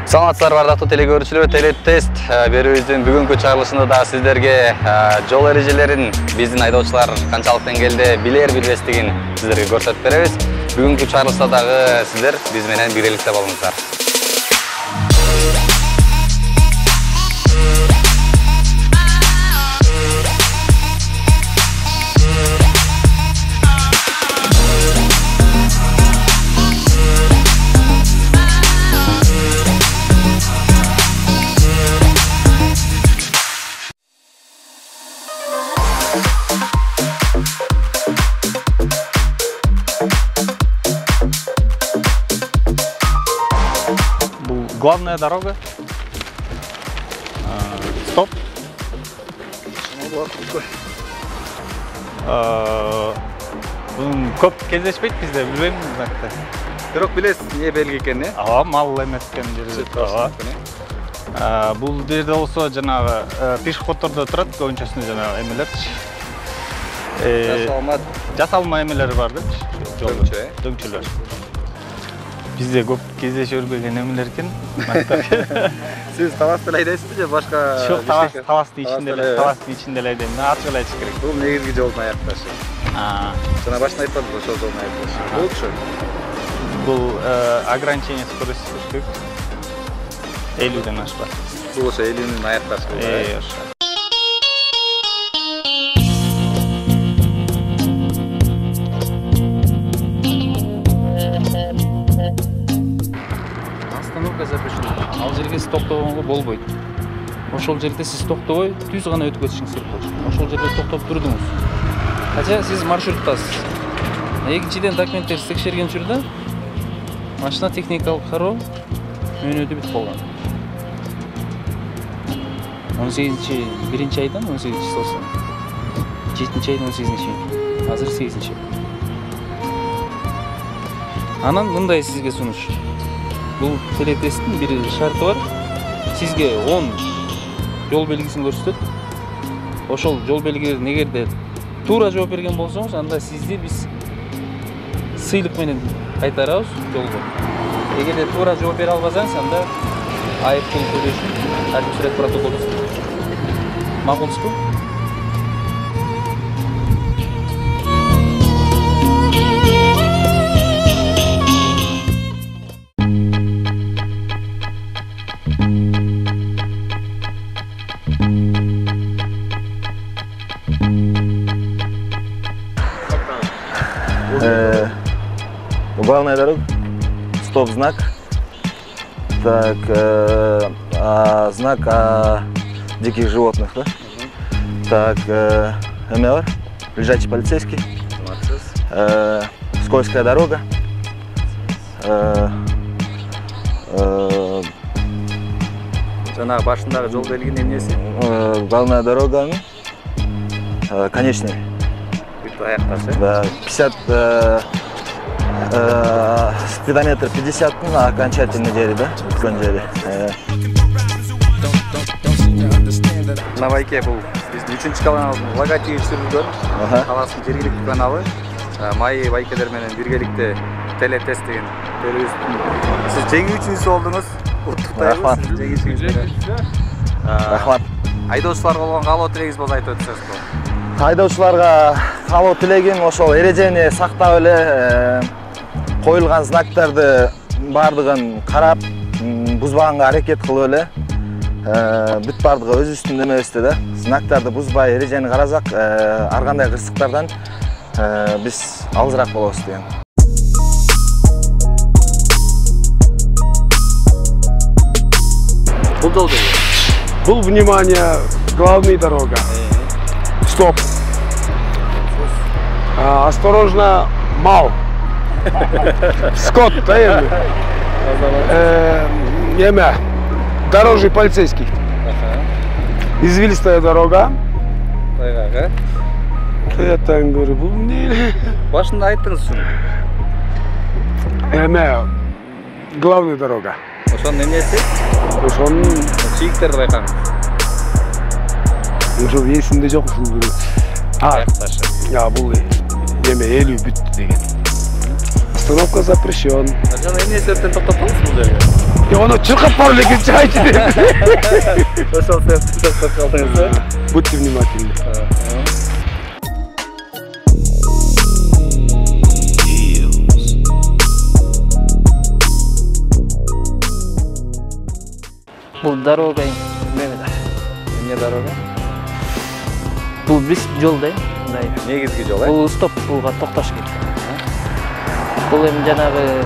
Саламатсыздар бардактуу телекөрүүчүлөр, телетест берүүбүздүн бүгүнкү чыгарылышында да сиздерге жол эрежелерин биздин айдоочулар канчалык деңгээлде билер билбестигин сиздерге көрсөтүп беребиз. Бүгүнкү чыгарылышта дагы сиздер биз менен биргеликте болуңуздар. Главная дорога. Стоп. Көп кездешпейт бизде, билбейм знакты. Бирок билесиз, эмне белги экенин, Ооба, мал эмес экен жери. Бул жерде болсо жанагы пешеходдордо турат, көбүнчөсүнө жанагы эмелерчи. Жасалма эмелери бар депчи. Дөңчөлөр. Бизде көп кездешө өрбөгөн эмелер экен. Сиз Таласты эле айдайсызбы же башка? Жок, Таластын ичинде эле айдайм. Ачык эле айдаш керек. Бул негизги жолдун аякташы. Жана башында айтпадыңызбы, ошол жолдун аякташы. Болчу. Бул ограничение скорости түшпөк. 50ден ашпа. Бул ошо 50дин аякташы. Ошо. Остановка запрещена. Ал жерге сиз токтогонго болбойт. Ошол жерде сиз токтобой, түз гана өтүп кетишиңиз керек болчу. Ошол жерде токтоп турдуңуз. Хотя сиз маршруттасыз. Экинчиден документтер текшерген учурда машина техникалык кароо мөөнөтү бүтүп калган. 18-1 айдан 18-числосу. 7-айдын 18-чи. Азыр 8-чи. Анан мындай сизге сунуш. Бул телетесттин бир шарты бар. Сизге 10 жол белгисин көрсөтөт. Ошол жол белгилерин эгерде туура жооп берген болсоңуз, анда сизди биз сыйлык менен кайтарабыз жолго. Эгерде туура жооп бере албасаңыз, анда айып пул төлөшүп, административдик протокол түзөт. Макулсузбу? Главная дорога, стоп-знак, так, знак о диких животных, да? Так, МЛР, лежачий полицейский, скользкая дорога, Жанагы башындагы жол белгинин эмнеси? главная дорога, конечный. Бүт аякташы. Да, 50 спидометр 50, окончательный жери, да? Өткөн жери. Навайке бул биздин 3-чү каналдын логотиби түшүрүлгөн. Таластын жергиликтүү каналы. Майы байкелер менен биргеликте телетест деген берүүбүз. Сиз жеңүүчүсү болдуңуз. Куттуктайбыз. Жеңүүчүсү. Рахмат. Айдоочуларга болгон каалоо тилегиңиз болсо айтып өтсөңүз. Айдоочуларга каалоо тилегим ошол эрежени сактап эле коюлган знактарды бардыгын карап, бузбаганга аракет кылып эле, бүт бардыгы өзүбүздүн эмебизде да. Знактарды бузбай, эрежени карасак, ар кандай кырсыктардан биз алысыраак болобуз деген. Бул жол белги. Бул внимание, главная дорога. Стоп. Осторожно, мал. Скот, да, еме. Дорожный полицейский. Извилистая дорога. Это, говорю, бул не. Башында айттыңыз. Еме, главная дорога. Ошонун эмнеси? Ошонун чийиктерди байкаңыз. Ошо эсимде жок ушул. Аякташы. Бул эме 50 бүттү деген. Остановка запрещен. Жана эмне себептен токтоп калдыңыз бул жерге? Оны чыркап бар элекин чыгайчы деп. Ошол себептен токтоп калдыңыз, э? Будьте внимательны. Бул дорога эмне Эмне дорога? бул биз жол да, мындай. Негизги жол, э? Бул стоп, булга токтош керек. Бул эми жанагы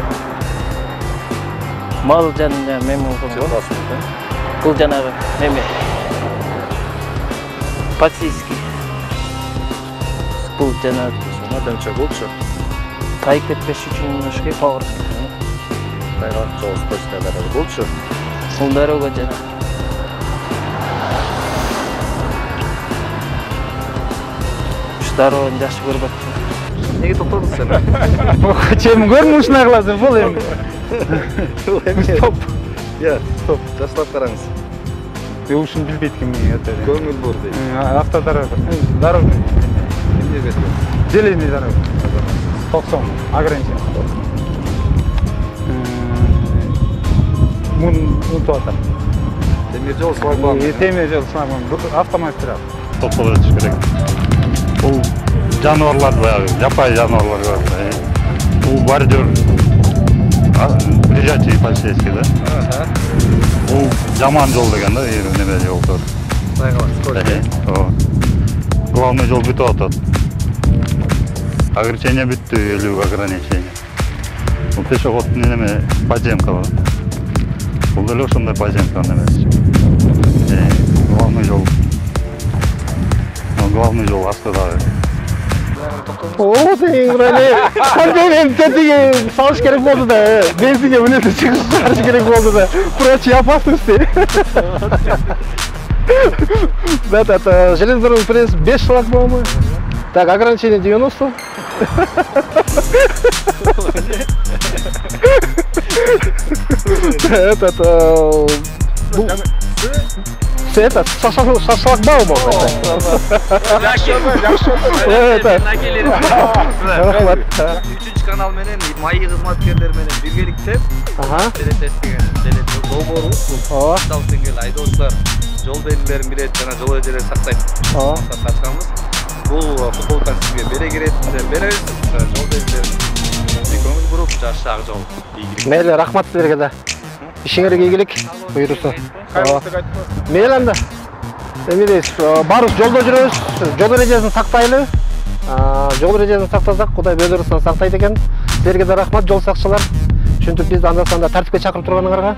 мал жанына мем болгон. Бул жанагы неме. Пацийский. Бул жанагы Дөңчө болчу. тайып кетпеш үчүн ушке павар. Тайгак жол скоростьтер болчу. Бул дорога жанагы. Дороганы жакшы көрбөт. Неге токтодуңуз сен? Чем көрмү ушундай кыласың бул эми. Стоп. Я, стоп. Жаштап караңыз. Ушуну билбейт ким это. Көңүл бур дейт. Автодорога. Дорога. Эмне берди? Зеленый дорога. 90 ограничение. Мунтуата. Темир жол шлагбаум. Темир жол шлагбаум. Автомагистраль. Тоқталып өтіш керек. Бұл жануарлар баяғы, жаппай жануарлар бар. Бұл бордюр, лежачий полицейский, да? Бұл жаман жол деген, да, неме жол тұр. Тайгак скорость. Главный жол бүтіп атады. Ограничение бүтті, 50 ограничение. Бұл пешеходный неме подземка бар. Бұл дәл ошондай подземка немес. Главный жол астыдағы. О, сен брали. Мен тетиге салыш керек болду да. Бензинге үнөтө чыгып чыгарыш керек болду да. Прочие опасности. Да, это железная дорога, в принципе, без шлагбаума. Так, ограничение 90. Этот... Это со шлагбаумом. Үчүнчү канал менен майы кызматкерлери менен биргеликте телетест деген долбоорубуз бул. Дал тенгел айдоочулар жол белгилерин билет жана жол эрежелерин сактайт. Ачканбыз. Бул футболканы сизге бере керетсиздер, беребиз. Жол белгилерин көңүл буруп жакшы ак жол. Мейли, рахмат силерге да. Ишиңерге ийгилик буйрусун. Мейли анда. Эмилес, барыбыз жолдо жүрөбүз. Жол эрежесин сактайлы. Жол эрежесин сактасак, Кудай бөдөрүсүн сактайт экен. Силерге да рахмат, жол сакчылар. Ушинтип бизди анда-санда тартипке чакырып турганыңарга.